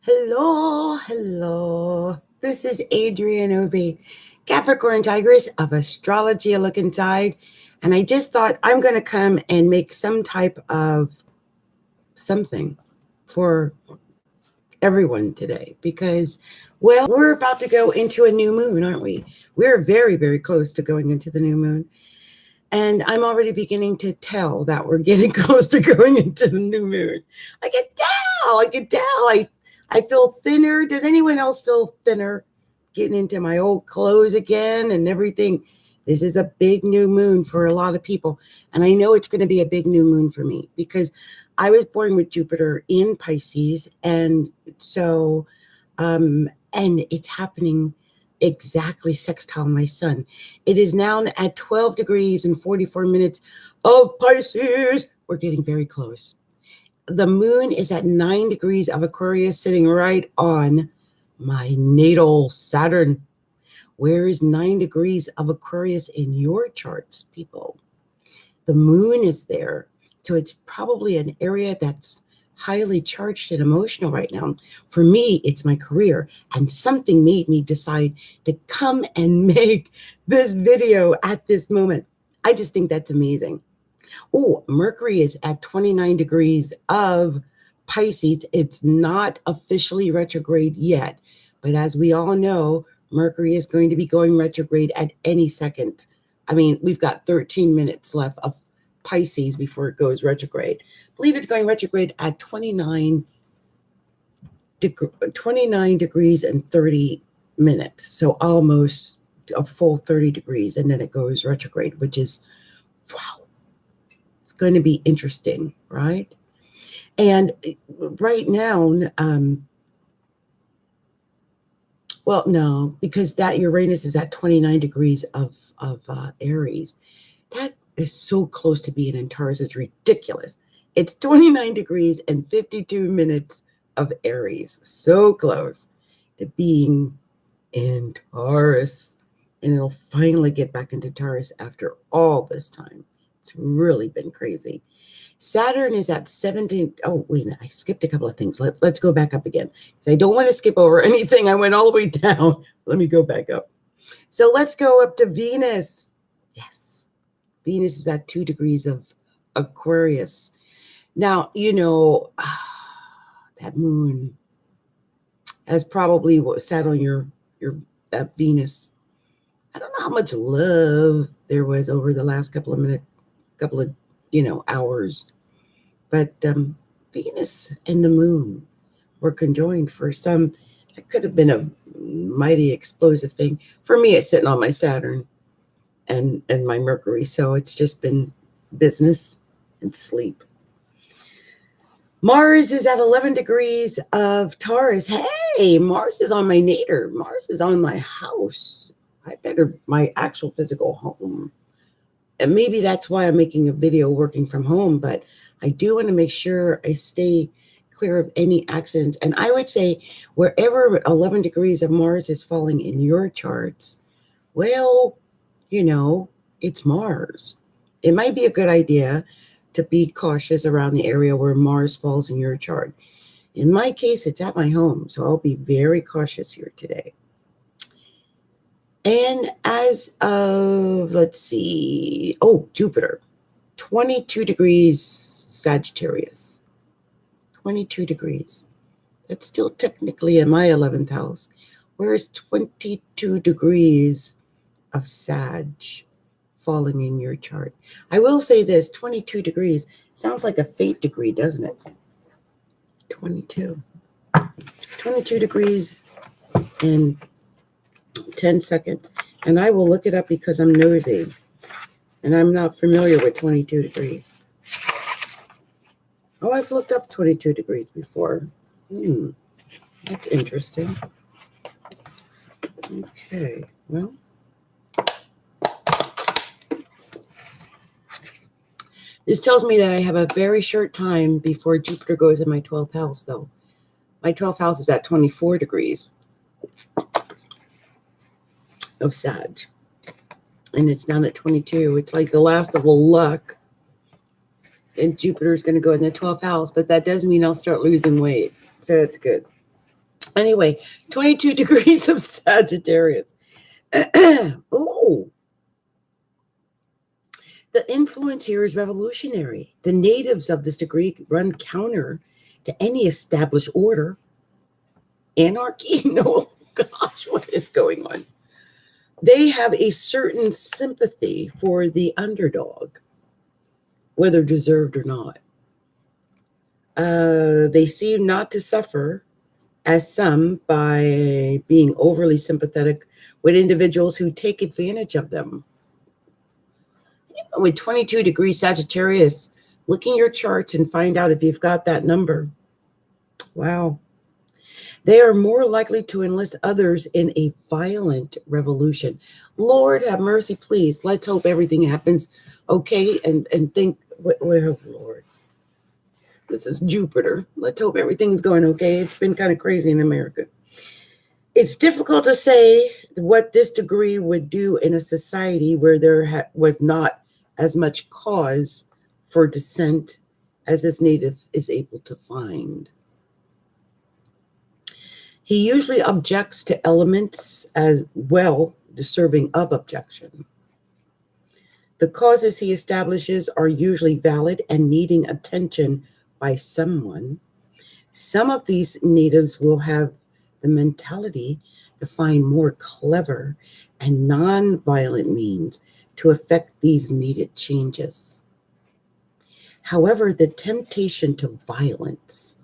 Hello, hello. This is Adrienne Obi, Capricorntigress of Astrology Look Inside. And I just thought I'm going to come and make some type of something for everyone today because, well, we're about to go into a new moon, aren't we? We're very, very close to going into the new moon. And I'm already beginning to tell that we're getting close to going into the new moon. I can tell. I feel thinner. Does anyone else feel thinner? Getting into my old clothes again and everything. This is a big new moon for a lot of people. And I know it's going to be a big new moon for me because I was born with Jupiter in Pisces. And so, and it's happening exactly sextile my sun. It is now at 12 degrees and 44 minutes of Pisces. We're getting very close. The moon is at 9 degrees of Aquarius, sitting right on my natal Saturn. Where is 9 degrees of Aquarius in your charts, people? The moon is there. So it's probably an area that's highly charged and emotional right now. For me, it's my career, and something made me decide to come and make this video at this moment. I just think that's amazing. Oh, Mercury is at 29 degrees of Pisces. It's not officially retrograde yet, but as we all know, Mercury is going to be going retrograde at any second. I mean, we've got 13 minutes left of Pisces before it goes retrograde. I believe it's going retrograde at 29 degrees and 30 minutes. So almost a full 30 degrees. And then it goes retrograde, which is, wow, it's going to be interesting, right? And right now, well, no, because that Uranus is at 29 degrees of Aries. That is so close to being in Taurus. It's ridiculous. It's 29 degrees and 52 minutes of Aries. So close to being in Taurus. And it'll finally get back into Taurus after all this time. It's really been crazy. Saturn is at 17. Oh, wait a minute. I skipped a couple of things. Let's go back up again. I don't want to skip over anything. I went all the way down. Let me go back up. So let's go up to Venus. Yes. Venus is at 2 degrees of Aquarius. Now, you know, that moon has probably sat on your that Venus. I don't know how much love there was over the last couple of hours. But Venus and the moon were conjoined for some. It could have been a mighty explosive thing. For me, it's sitting on my Saturn and my Mercury. So it's just been business and sleep. Mars is at 11 degrees of Taurus. Hey, Mars is on my nadir. Mars is on my house. My actual physical home. And maybe that's why I'm making a video working from home, but I do want to make sure I stay clear of any accidents. And I would say wherever 11 degrees of Mars is falling in your charts, well, it's Mars. It might be a good idea to be cautious around the area where Mars falls in your chart. In my case, it's at my home, so I'll be very cautious here today. And as of, let's see, Jupiter, 22 degrees Sagittarius, 22 degrees. That's still technically in my 11th house. Where's 22 degrees of Sag falling in your chart? I will say this, 22 degrees sounds like a fate degree, doesn't it? 22 degrees and 10 seconds. And I will look it up because I'm nosy. And I'm not familiar with 22 degrees. Oh, I've looked up 22 degrees before. That's interesting. Okay, well. This tells me that I have a very short time before Jupiter goes in my 12th house, though. My 12th house is at 24 degrees of Sag. And it's down at 22. It's like the last of the luck. And Jupiter's going to go in the 12th house, but that does mean I'll start losing weight. So that's good. Anyway, 22 degrees of Sagittarius. Oh, the influence here is revolutionary. The natives of this degree run counter to any established order. Anarchy? No, gosh, what is going on? They have a certain sympathy for the underdog, whether deserved or not. They seem not to suffer, as some, by being overly sympathetic with individuals who take advantage of them. With 22 degrees Sagittarius, look in your charts and find out if you've got that number. Wow. They are more likely to enlist others in a violent revolution. Lord have mercy, please. Let's hope everything happens okay and think, oh, Lord. This is Jupiter. Let's hope everything's going okay. It's been kind of crazy in America. It's difficult to say what this degree would do in a society where there was not as much cause for dissent as this native is able to find. He usually objects to elements as well deserving of objection. The causes he establishes are usually valid and needing attention by someone. Some of these natives will have the mentality to find more clever and non-violent means to effect these needed changes. However, the temptation to violence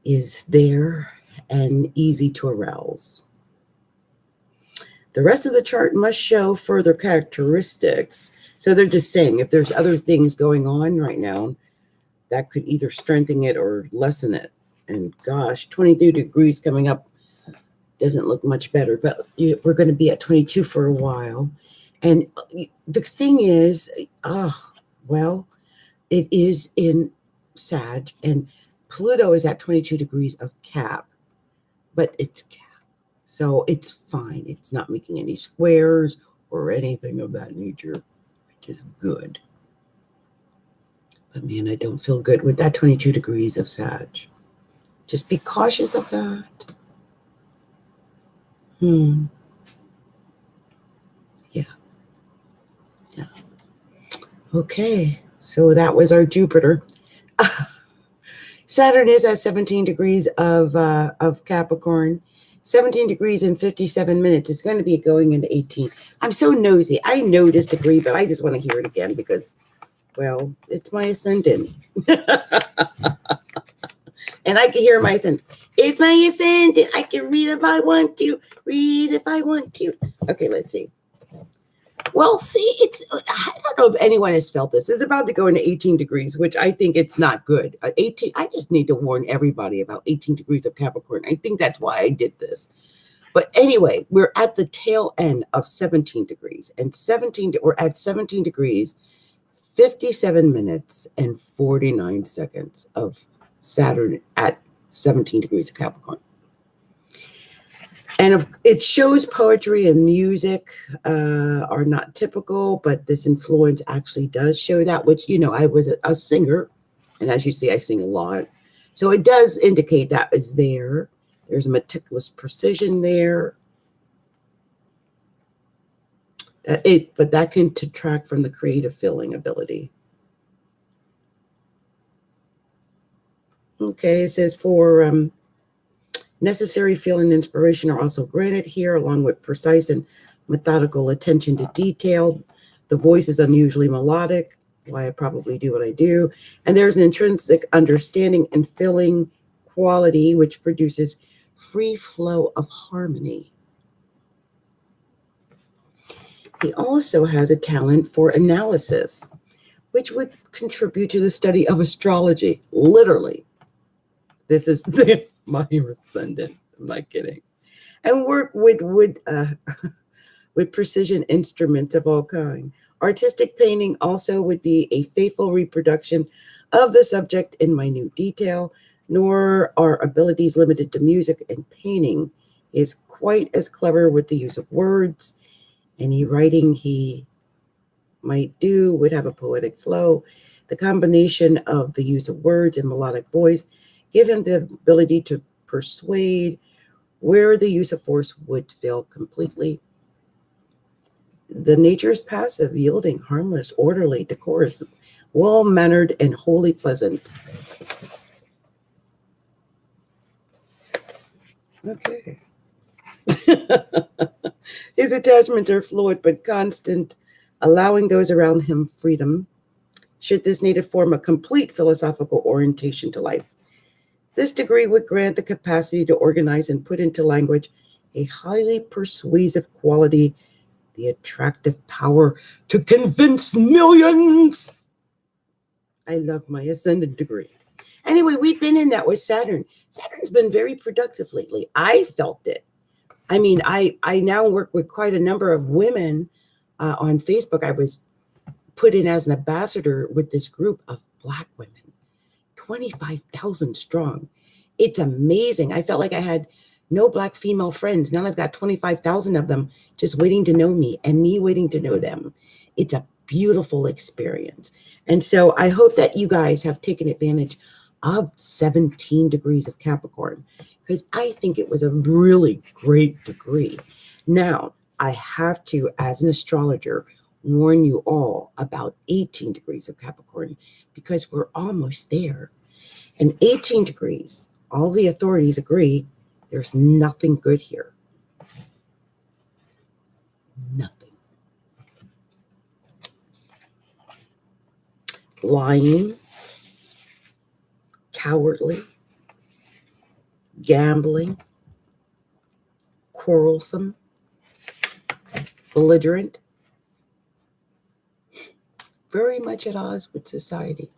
is there and easy to arouse. The rest of the chart must show further characteristics. So they're just saying if there's other things going on right now, that could either strengthen it or lessen it. And gosh, 22 degrees coming up doesn't look much better, but we're going to be at 22 for a while. And the thing is, well, it is in Sag, and Pluto is at 22 degrees of Cap, but it's Cap. So it's fine. It's not making any squares or anything of that nature, which is good. But man, I don't feel good with that 22 degrees of Sag. Just be cautious of that. Yeah. Okay, so that was our Jupiter. Saturn is at 17 degrees of Capricorn. 17 degrees and 57 minutes. It's going to be going into 18. I'm so nosy. I know this degree, but I just want to hear it again because, well, it's my ascendant. And I can hear my ascendant. It's my ascendant. I can read if I want to. Read if I want to. Okay, let's see. Well, see, I don't know if anyone has felt this. It's about to go into 18 degrees, which I think it's not good. 18. I just need to warn everybody about 18 degrees of Capricorn. I think that's why I did this. But anyway, we're at the tail end of 17 degrees. And we're at 17 degrees, 57 minutes, and 49 seconds of Saturn at 17 degrees of Capricorn. And it shows poetry and music are not typical, but this influence actually does show that, which, I was a singer. And as you see, I sing a lot. So it does indicate that is there. There's a meticulous precision there. But that can detract from the creative feeling ability. Okay, it says for necessary feel and inspiration are also granted here, along with precise and methodical attention to detail. The voice is unusually melodic, why I probably do what I do. And there's an intrinsic understanding and feeling quality, which produces free flow of harmony. He also has a talent for analysis, which would contribute to the study of astrology, literally. This is my ascendant. I'm not kidding. And work with precision instruments of all kind. Artistic painting also would be a faithful reproduction of the subject in minute detail, nor are abilities limited to music and painting. He is quite as clever with the use of words. Any writing he might do would have a poetic flow. The combination of the use of words and melodic voice give him the ability to persuade, where the use of force would fail completely. The nature is passive, yielding, harmless, orderly, decorous, well-mannered, and wholly pleasant. Okay. His attachments are fluid but constant, allowing those around him freedom, should this native form a complete philosophical orientation to life. This degree would grant the capacity to organize and put into language a highly persuasive quality, the attractive power to convince millions. I love my ascendant degree. Anyway, we've been in that with Saturn. Saturn's been very productive lately. I felt it. I mean, I now work with quite a number of women on Facebook. I was put in as an ambassador with this group of Black women, 25,000 strong. It's amazing. I felt like I had no Black female friends. Now I've got 25,000 of them just waiting to know me and me waiting to know them. It's a beautiful experience. And so I hope that you guys have taken advantage of 17 degrees of Capricorn, because I think it was a really great degree. Now, I have to, as an astrologer, warn you all about 18 degrees of Capricorn, because we're almost there. And 18 degrees, all the authorities agree, there's nothing good here. Nothing. Lying, cowardly, gambling, quarrelsome, belligerent, very much at odds with society.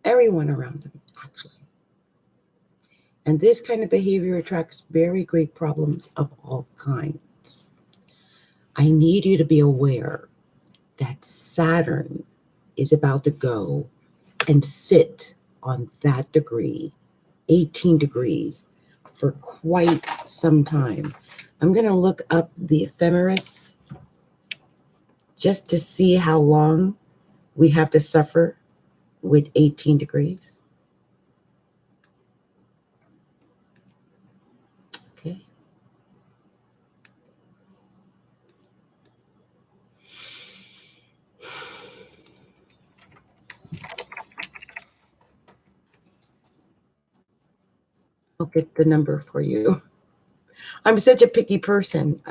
Everyone around him, actually. And this kind of behavior attracts very great problems of all kinds. I need you to be aware that Saturn is about to go and sit on that degree, 18 degrees, for quite some time. I'm going to look up the ephemeris just to see how long we have to suffer with 18 degrees. Okay. I'll get the number for you. I'm such a picky person.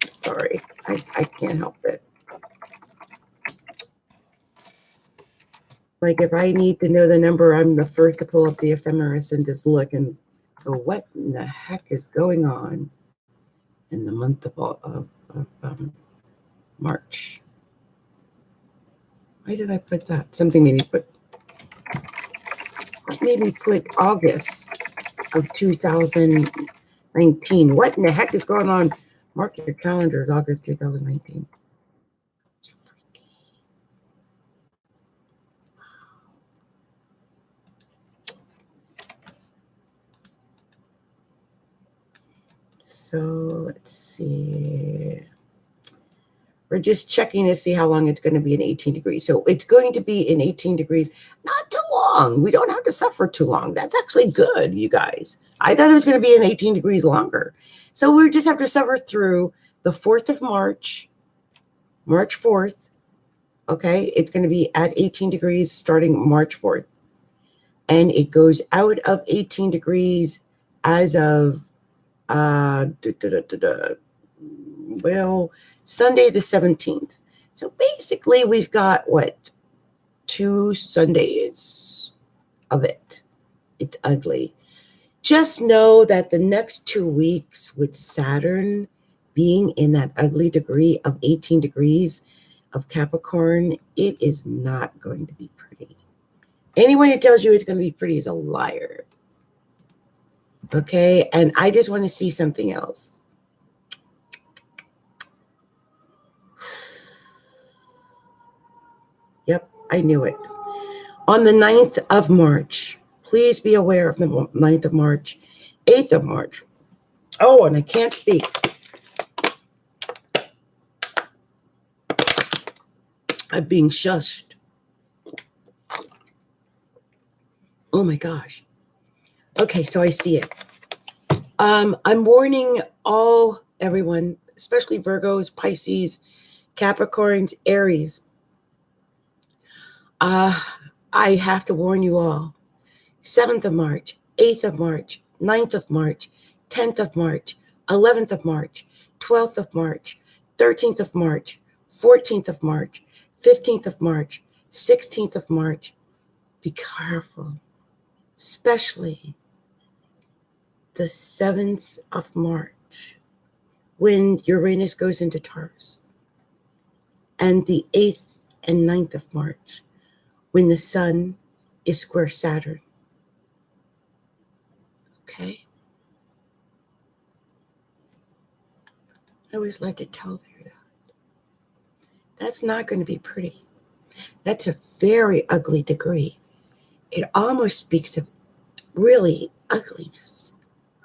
Sorry, I can't help it. Like if I need to know the number, I'm the first to pull up the ephemeris and just look and go, what in the heck is going on in the month of March? Why did I put that? Something made me put August of 2019. What in the heck is going on? Mark your calendars, August 2019. So let's see. We're just checking to see how long it's going to be in 18 degrees. So it's going to be in 18 degrees, not too long. We don't have to suffer too long. That's actually good, you guys. I thought it was going to be in 18 degrees longer. So we just have to suffer through the 4th of March, March 4th. Okay, it's going to be at 18 degrees starting March 4th. And it goes out of 18 degrees as of Sunday the 17th. So basically we've got 2 Sundays of it. It's ugly. Just know that the next 2 weeks with Saturn being in that ugly degree of 18 degrees of Capricorn, it is not going to be pretty. Anyone who tells you it's going to be pretty is a liar. Okay, and I just want to see something else. Yep, I knew it. On the 9th of March, please be aware of the 9th of March, 8th of March. Oh, and I can't speak. I'm being shushed. Oh my gosh. Okay, so I see it. I'm warning everyone, especially Virgos, Pisces, Capricorns, Aries. I have to warn you all. 7th of March, 8th of March, 9th of March, 10th of March, 11th of March, 12th of March, 13th of March, 14th of March, 15th of March, 16th of March. Be careful, especially the 7th of March, when Uranus goes into Taurus, and the 8th and 9th of March, when the Sun is square Saturn. Okay? I always like to tell you that. That's not going to be pretty. That's a very ugly degree. It almost speaks of really ugliness,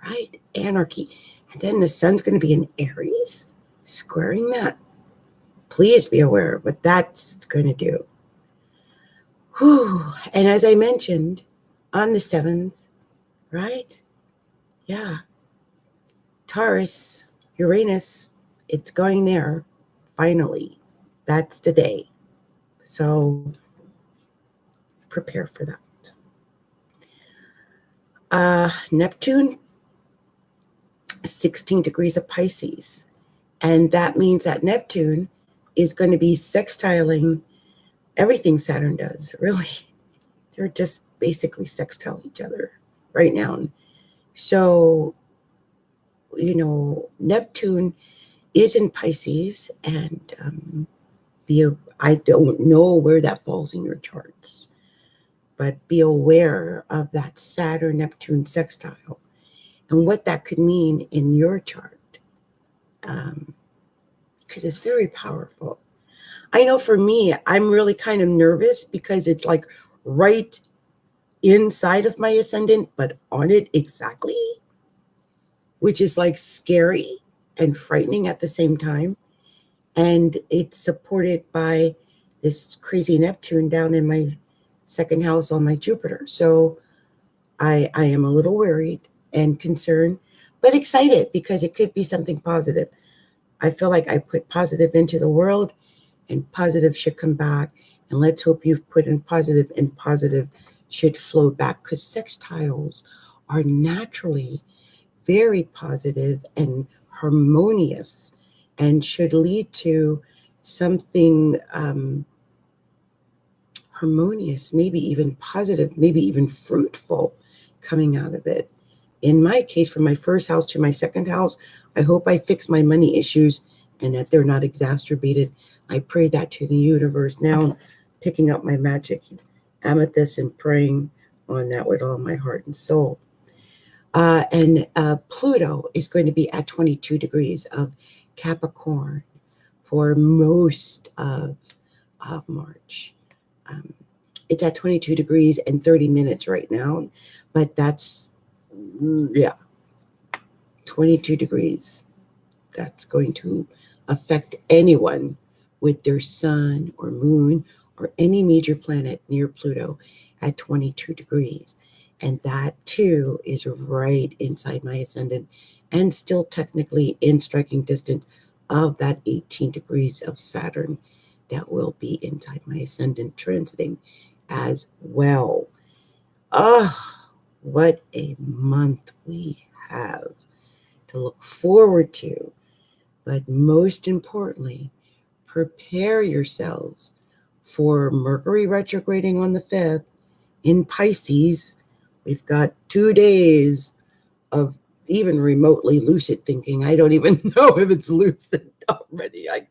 right? Anarchy. And then the Sun's going to be in Aries, squaring that. Please be aware of what that's going to do. Whew. And as I mentioned, on the 7th, right? Yeah. Taurus, Uranus, it's going there, finally. That's the day. So prepare for that. Neptune, 16 degrees of Pisces. And that means that Neptune is going to be sextiling everything Saturn does, really. They're just basically sextile each other right now. So, Neptune is in Pisces, and I don't know where that falls in your charts, but be aware of that Saturn-Neptune sextile and what that could mean in your chart, because it's very powerful. I know for me, I'm really kind of nervous because it's like right inside of my ascendant, but on it exactly, which is like scary and frightening at the same time. And it's supported by this crazy Neptune down in my second house on my Jupiter. So I am a little worried and concerned, but excited because it could be something positive. I feel like I put positive into the world and positive should come back. And let's hope you've put in positive and positive should flow back, because sextiles are naturally very positive and harmonious and should lead to something harmonious, maybe even positive, maybe even fruitful coming out of it. In my case, from my first house to my second house, I hope I fix my money issues and that they're not exacerbated. I pray that to the universe. Now I'm picking up my magic amethyst and praying on that with all my heart and soul. And Pluto is going to be at 22 degrees of Capricorn for most of March. It's at 22 degrees and 30 minutes right now, but that's, 22 degrees. That's going to affect anyone with their sun or moon or any major planet near Pluto at 22 degrees. And that too is right inside my ascendant and still technically in striking distance of that 18 degrees of Saturn that will be inside my ascendant transiting as well. What a month we have to look forward to. But most importantly, prepare yourselves for Mercury retrograding on the 5th in Pisces. We've got 2 days of even remotely lucid thinking. I don't even know if it's lucid already. I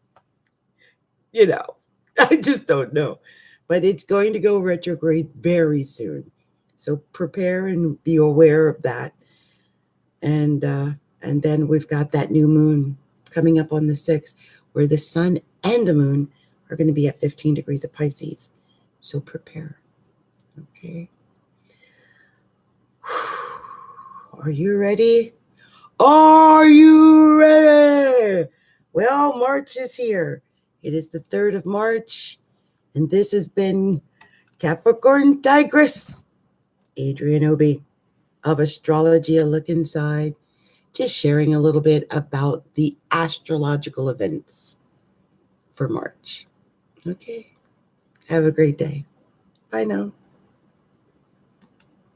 just don't know. But it's going to go retrograde very soon. So prepare and be aware of that. And then we've got that new moon coming up on the 6th, where the sun and the moon are going to be at 15 degrees of Pisces. So prepare. Okay. Are you ready? Are you ready? Well, March is here. It is the 3rd of March, and this has been Capricorntigress, Adrienne Obi. of Astrology, a look inside, just sharing a little bit about the astrological events for March. Okay. Have a great day. Bye now.